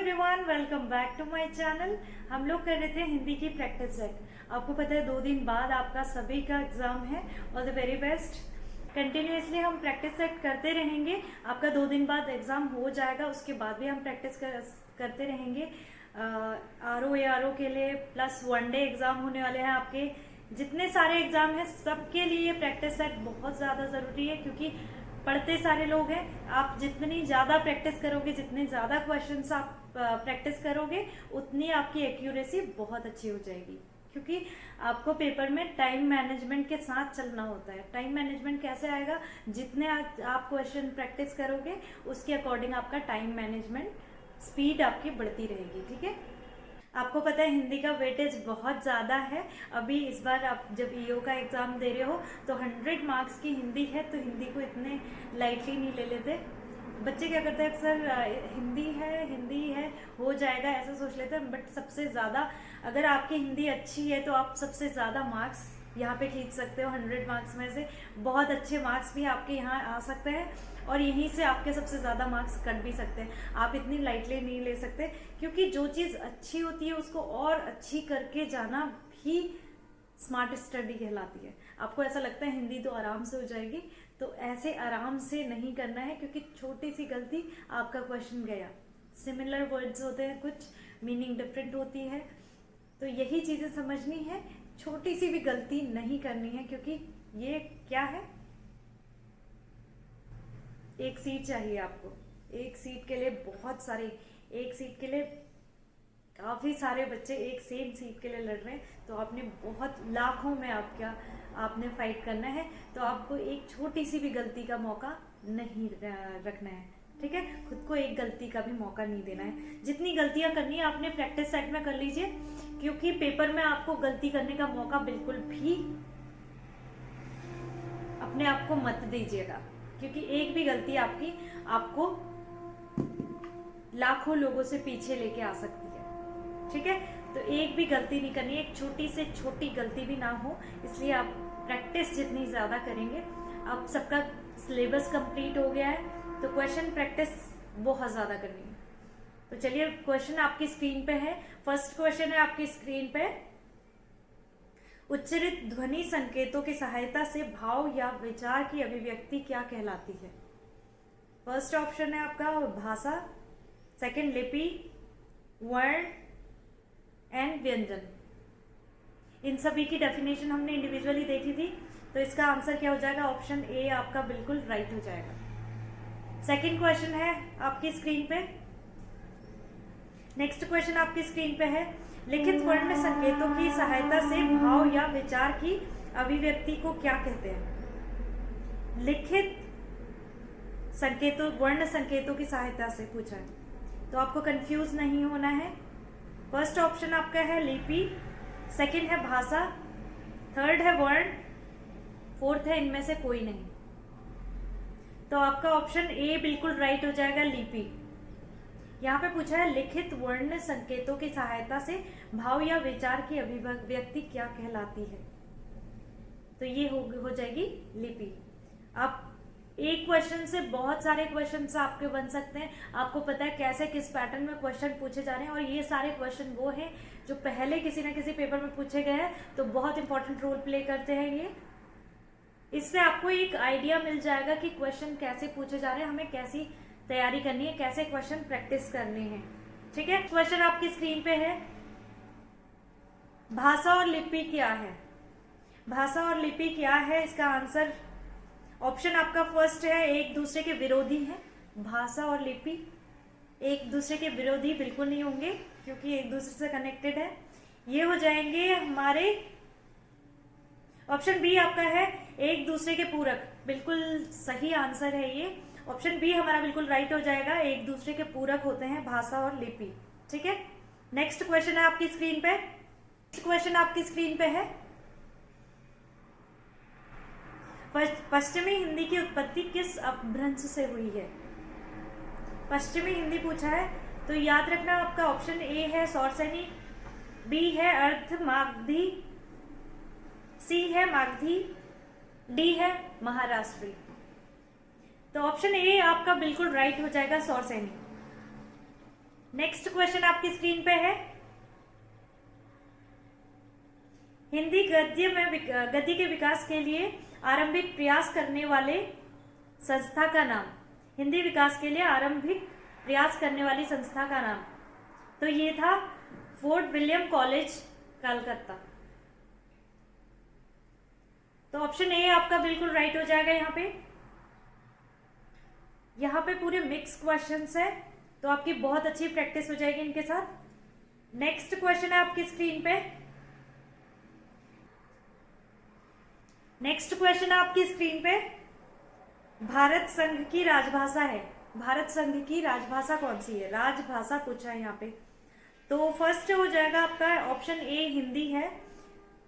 Everyone, welcome back to my channel. हम लोग कर रहे थे हिंदी की प्रैक्टिस सेट। आपको पता है 2 दिन बाद आपका सभी का एग्जाम है। All the very best. Continuously हम प्रैक्टिस सेट करते रहेंगे। आपका 2 दिन बाद एग्जाम हो जाएगा, उसके बाद भी हम प्रैक्टिस करते रहेंगे। आर ओ के लिए प्लस 1 डे एग्जाम होने वाले हैं आपके। जितने सारे एग्जाम हैं सबके लिए प्रैक्टिस सेट बहुत ज़्यादा ज़रूरी है, क्योंकि पढ़ते सारे लोग हैं। आप जितनी ज़्यादा प्रैक्टिस करोगे, जितने ज़्यादा क्वेश्चंस आप प्रैक्टिस करोगे, उतनी आपकी एक्यूरेसी बहुत अच्छी हो जाएगी। क्योंकि आपको पेपर में टाइम मैनेजमेंट के साथ चलना होता है। टाइम मैनेजमेंट कैसे आएगा? जितने आप क्वेश्चन प्रैक्टिस करोगे उसके अकॉर्डिंग आपका टाइम मैनेजमेंट स्पीड आपकी बढ़ती रहेगी। ठीक है, आपको पता है हिंदी का वेटेज बहुत ज़्यादा है। अभी इस बार आप जब ईओ का एग्ज़ाम दे रहे हो तो 100 मार्क्स की हिंदी है, तो हिंदी को इतने लाइटली नहीं ले लेते। बच्चे क्या करते हैं अक्सर, हिंदी है हो जाएगा ऐसा सोच लेते हैं। बट सबसे ज़्यादा अगर आपकी हिंदी अच्छी है तो आप सबसे ज़्यादा मार्क्स यहाँ पे खींच सकते हो। 100 मार्क्स में से बहुत अच्छे मार्क्स भी आपके यहाँ आ सकते हैं, और यहीं से आपके सबसे ज़्यादा मार्क्स कट भी सकते हैं। आप इतनी लाइटली नहीं ले सकते, क्योंकि जो चीज़ अच्छी होती है उसको और अच्छी करके जाना भी स्मार्ट स्टडी कहलाती है। आपको ऐसा लगता है हिंदी तो आराम से हो जाएगी, तो ऐसे आराम से नहीं करना है, क्योंकि छोटी सी गलती आपका क्वेश्चन गया। सिमिलर वर्ड्स होते हैं, कुछ मीनिंग डिफरेंट होती है, तो यही चीज़ें समझनी है। छोटी सी भी गलती नहीं करनी है, क्योंकि ये क्या है, एक सीट चाहिए आपको। एक सीट के लिए बहुत सारे, एक सीट के लिए काफी सारे बच्चे एक सेम सीट के लिए लड़ रहे हैं, तो आपने बहुत लाखों में आपने फाइट करना है। तो आपको एक छोटी सी भी गलती का मौका नहीं रखना है। ठीक है, खुद को एक गलती का भी मौका नहीं देना है। जितनी गलतियां करनी है आपने प्रैक्टिस सेट में कर लीजिए, क्योंकि पेपर में आपको गलती करने का मौका बिल्कुल भी अपने आप को मत दीजिएगा, क्योंकि एक भी गलती आपको लाखों लोगों से पीछे लेके आ सकती है। ठीक है, तो एक भी गलती नहीं करनी, एक छोटी से छोटी गलती भी ना हो। इसलिए आप प्रैक्टिस जितनी ज्यादा करेंगे, आप सबका सिलेबस कंप्लीट हो गया है, तो क्वेश्चन प्रैक्टिस बहुत ज्यादा करनी है। तो चलिए, क्वेश्चन आपकी स्क्रीन पे है। फर्स्ट क्वेश्चन है आपकी स्क्रीन पे, उच्चरित ध्वनि संकेतों की सहायता से भाव या विचार की अभिव्यक्ति क्या कहलाती है? फर्स्ट ऑप्शन है आपका भाषा, सेकंड लिपि, वर्ण एंड व्यंजन। इन सभी की डेफिनेशन हमने इंडिविजुअली देखी थी, तो इसका आंसर क्या हो जाएगा? ऑप्शन ए आपका बिल्कुल राइट हो जाएगा। सेकंड क्वेश्चन है आपकी स्क्रीन पे। नेक्स्ट क्वेश्चन आपकी स्क्रीन पे है, लिखित वर्ण संकेतों की सहायता से भाव या विचार की अभिव्यक्ति को क्या कहते हैं? लिखित संकेतों, वर्ण संकेतों की सहायता से पूछा है, तो आपको कंफ्यूज नहीं होना है। फर्स्ट ऑप्शन आपका है लिपि, सेकंड है भाषा, थर्ड है वर्ण, फोर्थ है इनमें से कोई नहीं। तो आपका ऑप्शन ए बिल्कुल राइट हो जाएगा, लिपि। यहाँ पे पूछा है लिखित वर्ण संकेतों की सहायता से भाव या विचार की अभिव्यक्ति क्या कहलाती है, तो ये हो जाएगी लिपि। आप एक क्वेश्चन से बहुत सारे क्वेश्चन आपके बन सकते हैं। आपको पता है कैसे किस पैटर्न में क्वेश्चन पूछे जा रहे हैं, और ये सारे क्वेश्चन वो हैं जो पहले किसी न किसी पेपर में पूछे गए हैं, तो बहुत इंपॉर्टेंट रोल प्ले करते हैं ये। इससे आपको एक आइडिया मिल जाएगा कि क्वेश्चन कैसे पूछे जा रहे हैं, हमें कैसी तैयारी करनी है, कैसे क्वेश्चन प्रैक्टिस करने हैं। ठीक है, क्वेश्चन आपकी स्क्रीन पे है, भाषा और लिपि क्या है? भाषा और लिपि क्या है, इसका आंसर ऑप्शन आपका फर्स्ट है, एक दूसरे के विरोधी है। भाषा और लिपि एक दूसरे के विरोधी बिल्कुल नहीं होंगे, क्योंकि एक दूसरे से कनेक्टेड है। ये हो जाएंगे हमारे, ऑप्शन बी आपका है एक दूसरे के पूरक। बिल्कुल सही आंसर है ये, ऑप्शन बी हमारा बिल्कुल राइट हो जाएगा। एक दूसरे के पूरक होते हैं भाषा और लिपि। ठीक है, नेक्स्ट क्वेश्चन है आपकी स्क्रीन पे। क्वेश्चन आपकी स्क्रीन पे है, पश्चिमी हिंदी की उत्पत्ति किस अपभ्रंश से हुई है? पश्चिमी हिंदी पूछा है, तो याद रखना आपका ऑप्शन ए है सौरसैनी, बी है अर्ध मागधी, सी है मागधी, डी है महाराष्ट्री। तो ऑप्शन ए आपका बिल्कुल राइट हो जाएगा, सौरसैनी। नेक्स्ट क्वेश्चन आपकी स्क्रीन पे है, हिंदी गद्य के विकास के लिए आरंभिक प्रयास करने वाले संस्था का नाम। हिंदी विकास के लिए आरंभिक प्रयास करने वाली संस्था का नाम, तो ये था फोर्ट विलियम कॉलेज कलकत्ता। तो ऑप्शन ए आपका बिल्कुल राइट हो जाएगा। यहाँ पे पूरे मिक्स क्वेश्चंस है, तो आपकी बहुत अच्छी प्रैक्टिस हो जाएगी इनके साथ। नेक्स्ट क्वेश्चन है आपकी स्क्रीन पे, नेक्स्ट क्वेश्चन है आपकी स्क्रीन पे, भारत संघ की राजभाषा है, भारत संघ की राजभाषा कौन सी है? राजभाषा पूछा है यहाँ पे। तो फर्स्ट हो जाएगा आपका ऑप्शन ए हिंदी है,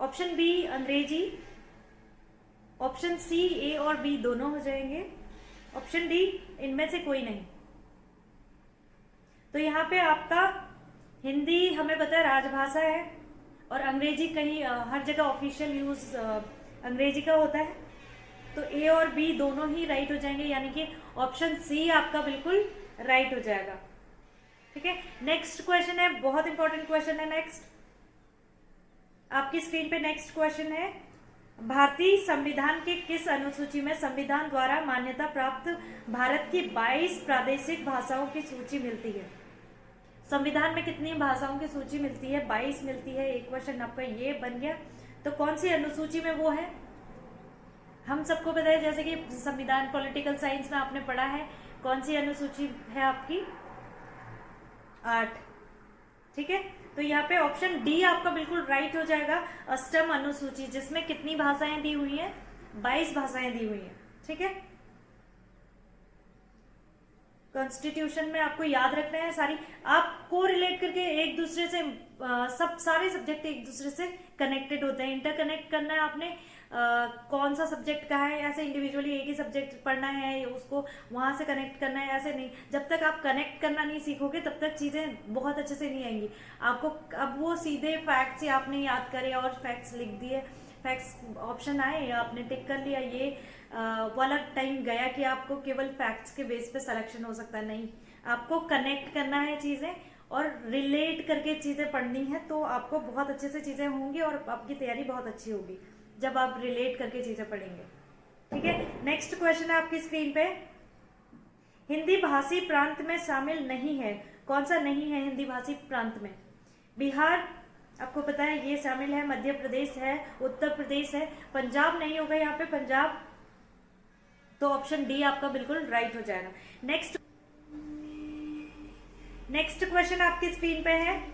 ऑप्शन बी अंग्रेजी, ऑप्शन सी ए और बी दोनों हो जाएंगे, ऑप्शन डी इनमें से कोई नहीं। तो यहाँ पे आपका हिंदी हमें पता है राजभाषा है, और अंग्रेजी कहीं हर जगह ऑफिशियल यूज अंग्रेजी का होता है, तो ए और बी दोनों ही राइट हो जाएंगे, यानी कि ऑप्शन सी आपका बिल्कुल राइट हो जाएगा। ठीक है, नेक्स्ट क्वेश्चन है, बहुत इंपॉर्टेंट क्वेश्चन है। नेक्स्ट आपकी स्क्रीन पे नेक्स्ट क्वेश्चन है, भारतीय संविधान के किस अनुसूची में संविधान द्वारा मान्यता प्राप्त भारत की 22 प्रादेशिक भाषाओं की सूची मिलती है? संविधान में कितनी भाषाओं की सूची मिलती है? 22 मिलती है। एक क्वेश्चन आपका ये बन गया। तो कौन सी अनुसूची में वो है? हम सबको पता है, जैसे कि संविधान पॉलिटिकल साइंस में आपने पढ़ा है, कौन सी अनुसूची है आपकी? 8। ठीक है, तो यहाँ पे ऑप्शन डी आपका बिल्कुल राइट हो जाएगा, अष्टम अनुसूची, जिसमें कितनी भाषाएं दी हुई हैं? 22 भाषाएं दी हुई हैं। ठीक है, कॉन्स्टिट्यूशन में आपको याद रखना है सारी, आपको रिलेट करके एक दूसरे से सब सारे सब्जेक्ट एक दूसरे से कनेक्टेड होते हैं। इंटरकनेक्ट करना है आपने, कौन सा सब्जेक्ट का है, ऐसे इंडिविजुअली एक ही सब्जेक्ट पढ़ना है, उसको वहां से कनेक्ट करना है, ऐसे नहीं। जब तक आप कनेक्ट करना नहीं सीखोगे तब तक चीजें बहुत अच्छे से नहीं आएंगी आपको। अब वो सीधे फैक्ट्स ही आपने याद करे और फैक्ट्स लिख दिए, फैक्ट्स ऑप्शन आए, आपने टिक कर लिया, ये वाला टाइम गया कि आपको केवल फैक्ट्स के बेस पे सिलेक्शन हो सकता है। नहीं, आपको कनेक्ट करना है चीजें और रिलेट करके चीजें पढ़नी है, तो आपको बहुत अच्छे से चीजें होंगी और आपकी तैयारी बहुत अच्छी होगी जब आप रिलेट करके चीजें पढ़ेंगे। ठीक है, नेक्स्ट क्वेश्चन है आपकी स्क्रीन पे, हिंदी भाषी प्रांत में शामिल नहीं है, कौन सा नहीं है हिंदी भाषी प्रांत में? बिहार आपको पता है ये शामिल है, मध्य प्रदेश है, उत्तर प्रदेश है, पंजाब नहीं होगा यहाँ पे, पंजाब, तो ऑप्शन डी आपका बिल्कुल राइट हो जाएगा। नेक्स्ट क्वेश्चन आपकी स्क्रीन पे है,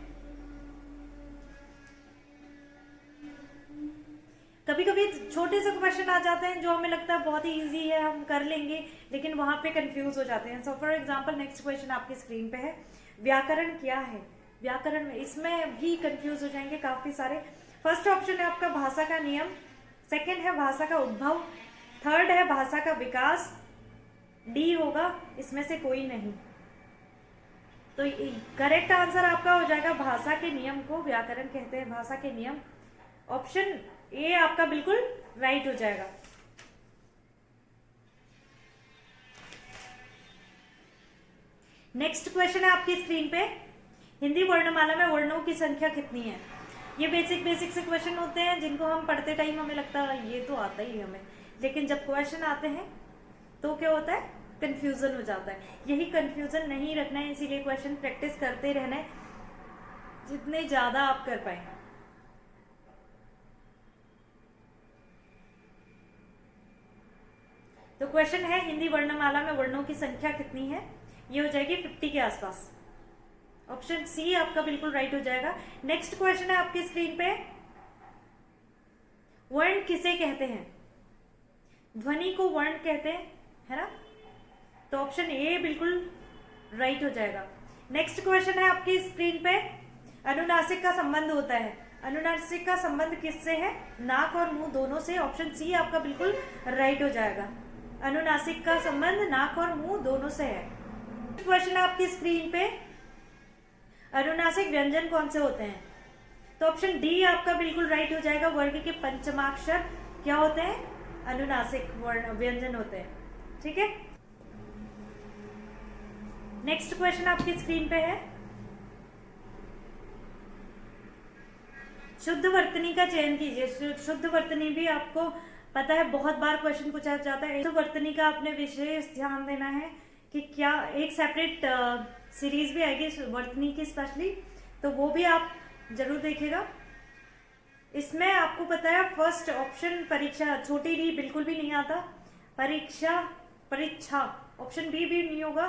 कभी कभी छोटे से क्वेश्चन आ जाते हैं जो हमें लगता है बहुत ही इजी है, हम कर लेंगे, लेकिन वहां पे कंफ्यूज हो जाते हैं। So for example next question आपकी स्क्रीन पे है, व्याकरण क्या है? व्याकरण में इसमें भी कंफ्यूज हो जाएंगे काफी सारे। फर्स्ट ऑप्शन है आपका भाषा का नियम, सेकंड है भाषा का उद्भव, थर्ड है भाषा का विकास, डी होगा इसमें से कोई नहीं। तो करेक्ट आंसर आपका हो जाएगा भाषा के नियम को व्याकरण कहते हैं, भाषा के नियम, ऑप्शन ए आपका बिल्कुल राइट हो जाएगा। नेक्स्ट क्वेश्चन है आपकी स्क्रीन पे, हिंदी वर्णमाला में वर्णों की संख्या कितनी है? ये बेसिक से क्वेश्चन होते हैं जिनको हम पढ़ते टाइम हमें लगता है ये तो आता ही है हमें, लेकिन जब क्वेश्चन आते हैं तो क्या होता है? कंफ्यूजन हो जाता है। यही कंफ्यूजन नहीं रखना है, इसीलिए क्वेश्चन प्रैक्टिस करते रहना है जितने ज्यादा आप कर पाए। तो क्वेश्चन है हिंदी वर्णमाला में वर्णों की संख्या कितनी है? ये हो जाएगी 50 के आसपास, ऑप्शन सी आपका बिल्कुल राइट हो जाएगा। नेक्स्ट क्वेश्चन है आपकी स्क्रीन पे, वर्ण किसे कहते हैं? ध्वनि को वर्ण कहते हैं, है ना, तो ऑप्शन ए बिल्कुल राइट हो जाएगा। नेक्स्ट क्वेश्चन है आपकी स्क्रीन पे, अनुनासिक का संबंध होता है, अनुनासिक का संबंध किससे है? नाक और मुंह दोनों से, ऑप्शन सी आपका बिल्कुल राइट हो जाएगा। अनुनासिक का संबंध नाक और मुंह दोनों से है। क्वेश्चन है आपकी स्क्रीन पे, अनुनासिक व्यंजन कौन से होते हैं? तो ऑप्शन डी आपका बिल्कुल राइट हो जाएगा, वर्ग के पंचमाक्षर क्या होते हैं? अनुनासिक व्यंजन होते हैं। ठीक है, नेक्स्ट क्वेश्चन आपकी स्क्रीन पे है, शुद्ध वर्तनी का चयन कीजिए। शुद्ध वर्तनी भी आपको पता है बहुत बार क्वेश्चन पूछा जाता है। शुद्ध वर्तनी का आपने विशेष ध्यान देना है कि क्या एक सेपरेट सीरीज भी आएगी वर्तनी की स्पेशली, तो वो भी आप जरूर देखिएगा। इसमें आपको पता है फर्स्ट ऑप्शन परीक्षा, छोटी डी बिल्कुल भी नहीं आता, परीक्षा ऑप्शन बी भी नहीं होगा,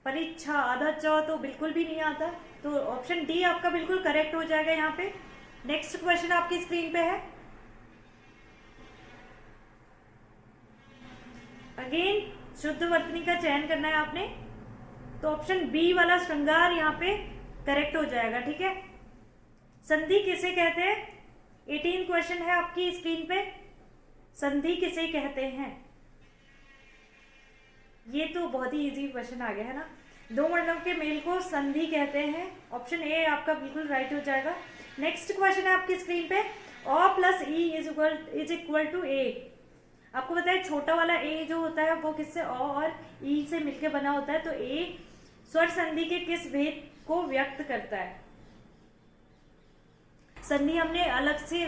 परीक्षा आधा च तो बिल्कुल भी नहीं आता, तो ऑप्शन डी आपका बिल्कुल करेक्ट हो जाएगा यहाँ पे। नेक्स्ट क्वेश्चन आपकी स्क्रीन पे है, अगेन शुद्ध वर्तनी का चयन करना है आपने, तो ऑप्शन बी वाला श्रृंगार यहाँ पे करेक्ट हो जाएगा। ठीक है, संधि किसे कहते हैं, 18 क्वेश्चन है आपकी स्क्रीन पे, संधि किसे कहते हैं, ये तो बहुत ही इजी क्वेश्चन आ गया है ना। दो वर्णों के मेल को संधि कहते हैं, ऑप्शन ए आपका बिल्कुल राइट हो जाएगा। नेक्स्ट क्वेश्चन है आपकी स्क्रीन पे, A plus E is equal to A. आपको पता है छोटा वाला ए जो होता है वो किससे, अ और ई से मिलकर बना होता है, तो ए स्वर संधि के किस भेद को व्यक्त करता है। संधि हमने अलग से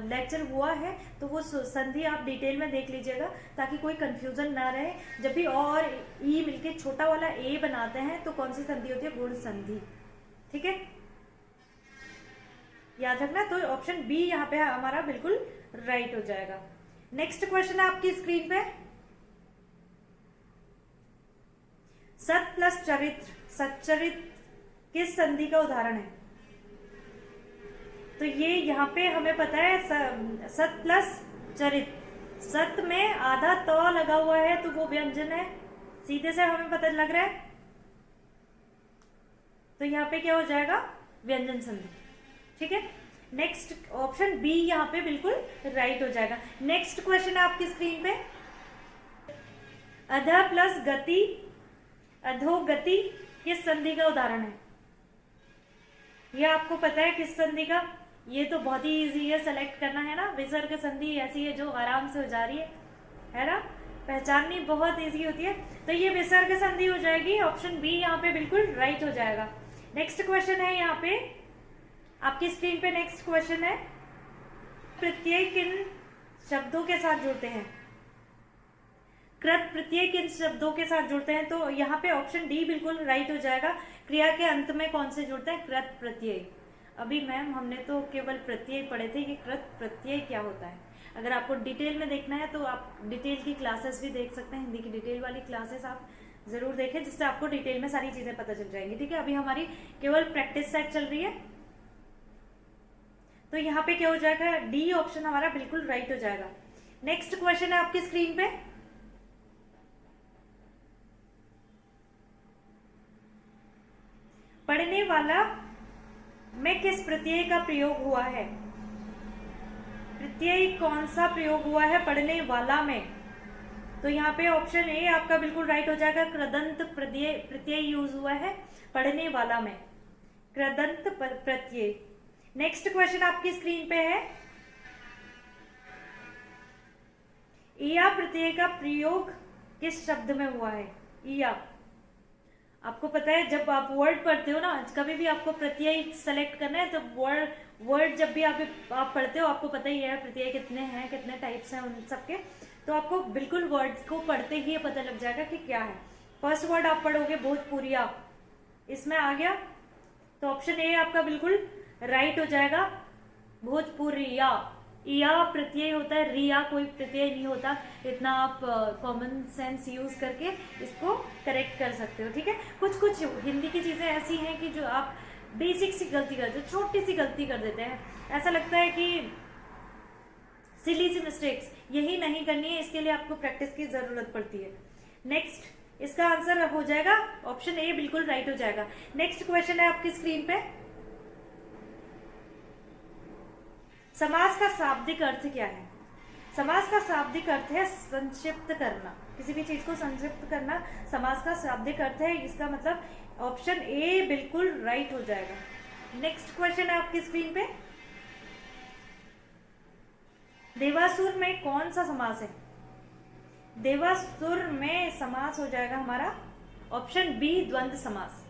लेक्चर हुआ है, तो वो संधि आप डिटेल में देख लीजिएगा ताकि कोई कंफ्यूजन ना रहे। जब भी और ई मिलके छोटा वाला ए बनाते हैं तो कौन सी संधि होती है, गुण संधि। ठीक है, याद रखना। तो ऑप्शन बी यहाँ पे हमारा बिल्कुल राइट हो जाएगा। नेक्स्ट क्वेश्चन है आपकी स्क्रीन पे, सत प्लस चरित्र, सच्चरित्र किस संधि का उदाहरण है। तो ये यहाँ पे हमें पता है सत प्लस चरित, सत में आधा त लगा हुआ है तो वो व्यंजन है, सीधे से हमें पता लग रहा है, तो यहाँ पे क्या हो जाएगा, व्यंजन संधि। ठीक है, नेक्स्ट ऑप्शन बी यहाँ पे बिल्कुल राइट हो जाएगा। नेक्स्ट क्वेश्चन है आपकी स्क्रीन पे, अध प्लस गति, अधोगति किस संधि का उदाहरण है। ये आपको पता है किस संधि का, ये तो बहुत ही इजी है, सेलेक्ट करना है ना। विसर्ग संधि ऐसी है जो आराम से हो जा रही है ना, पहचाननी बहुत इजी होती है, तो ये विसर्ग संधि हो जाएगी। ऑप्शन बी यहाँ पे बिल्कुल राइट हो जाएगा। नेक्स्ट क्वेश्चन है यहाँ पे आपकी स्क्रीन पे, नेक्स्ट क्वेश्चन है, प्रत्यय किन शब्दों के साथ जुड़ते हैं, कृत प्रत्यय किन शब्दों के साथ जुड़ते हैं, तो यहाँ पे ऑप्शन डी बिल्कुल राइट हो जाएगा। क्रिया के अंत में कौन से जुड़ते हैं, कृत प्रत्यय। अभी मैम हमने तो केवल प्रत्यय पढ़े थे कि कृत प्रत्यय क्या होता है। अगर आपको डिटेल में देखना है तो आप डिटेल की क्लासेस भी देख सकते हैं, हिंदी की डिटेल वाली क्लासेस आप जरूर देखें, जिससे आपको डिटेल में सारी चीजें पता चल जाएंगी। ठीक है, अभी हमारी केवल प्रैक्टिस सेट चल रही है, तो यहाँ पे क्या हो जाएगा, डी ऑप्शन हमारा बिल्कुल राइट हो जाएगा। नेक्स्ट क्वेश्चन है आपकी स्क्रीन पे, पढ़ने वाला में किस प्रत्यय का प्रयोग हुआ है, प्रत्यय कौन सा प्रयोग हुआ है पढ़ने वाला में, तो यहाँ पे ऑप्शन ए आपका बिल्कुल राइट हो जाएगा। कृदंत प्रत्यय यूज हुआ है पढ़ने वाला में, कृदंत प्रत्यय। नेक्स्ट क्वेश्चन आपकी स्क्रीन पे है, इया प्रत्यय का प्रयोग किस शब्द में हुआ है। इया आपको पता है जब आप वर्ड पढ़ते हो ना, कभी भी आपको प्रत्यय सेलेक्ट करना है तो वर्ड जब भी आप पढ़ते हो, आपको पता ही है प्रत्यय कितने हैं, कितने टाइप्स हैं उन सबके, तो आपको बिल्कुल वर्ड को पढ़ते ही पता लग जाएगा कि क्या है। फर्स्ट वर्ड आप पढ़ोगे भोजपुरिया, इसमें आ गया, तो ऑप्शन ए आपका बिल्कुल राइट हो जाएगा, भोजपुरिया। या प्रत्यय होता है, रिया कोई प्रत्यय नहीं होता। इतना आप कॉमन सेंस यूज करके इसको करेक्ट कर सकते हो। ठीक है, कुछ हिंदी की चीजें ऐसी हैं कि जो आप बेसिक सी गलती करते हो, छोटी सी गलती कर देते हैं, ऐसा लगता है कि सिली सी मिस्टेक्स, यही नहीं करनी है, इसके लिए आपको प्रैक्टिस की जरूरत पड़ती है। नेक्स्ट इसका आंसर हो जाएगा ऑप्शन ए बिल्कुल राइट हो जाएगा। नेक्स्ट क्वेश्चन है आपकी स्क्रीन पे, समास का शाब्दिक अर्थ क्या है। समास का शाब्दिक अर्थ है संक्षिप्त करना, किसी भी चीज को संक्षिप्त करना समास का शाब्दिक अर्थ है। इसका मतलब ऑप्शन ए बिल्कुल राइट हो जाएगा। नेक्स्ट क्वेश्चन है आपकी स्क्रीन पे, देवासुर में कौन सा समास है। देवासुर में समास हो जाएगा हमारा ऑप्शन बी द्वंद्व समास।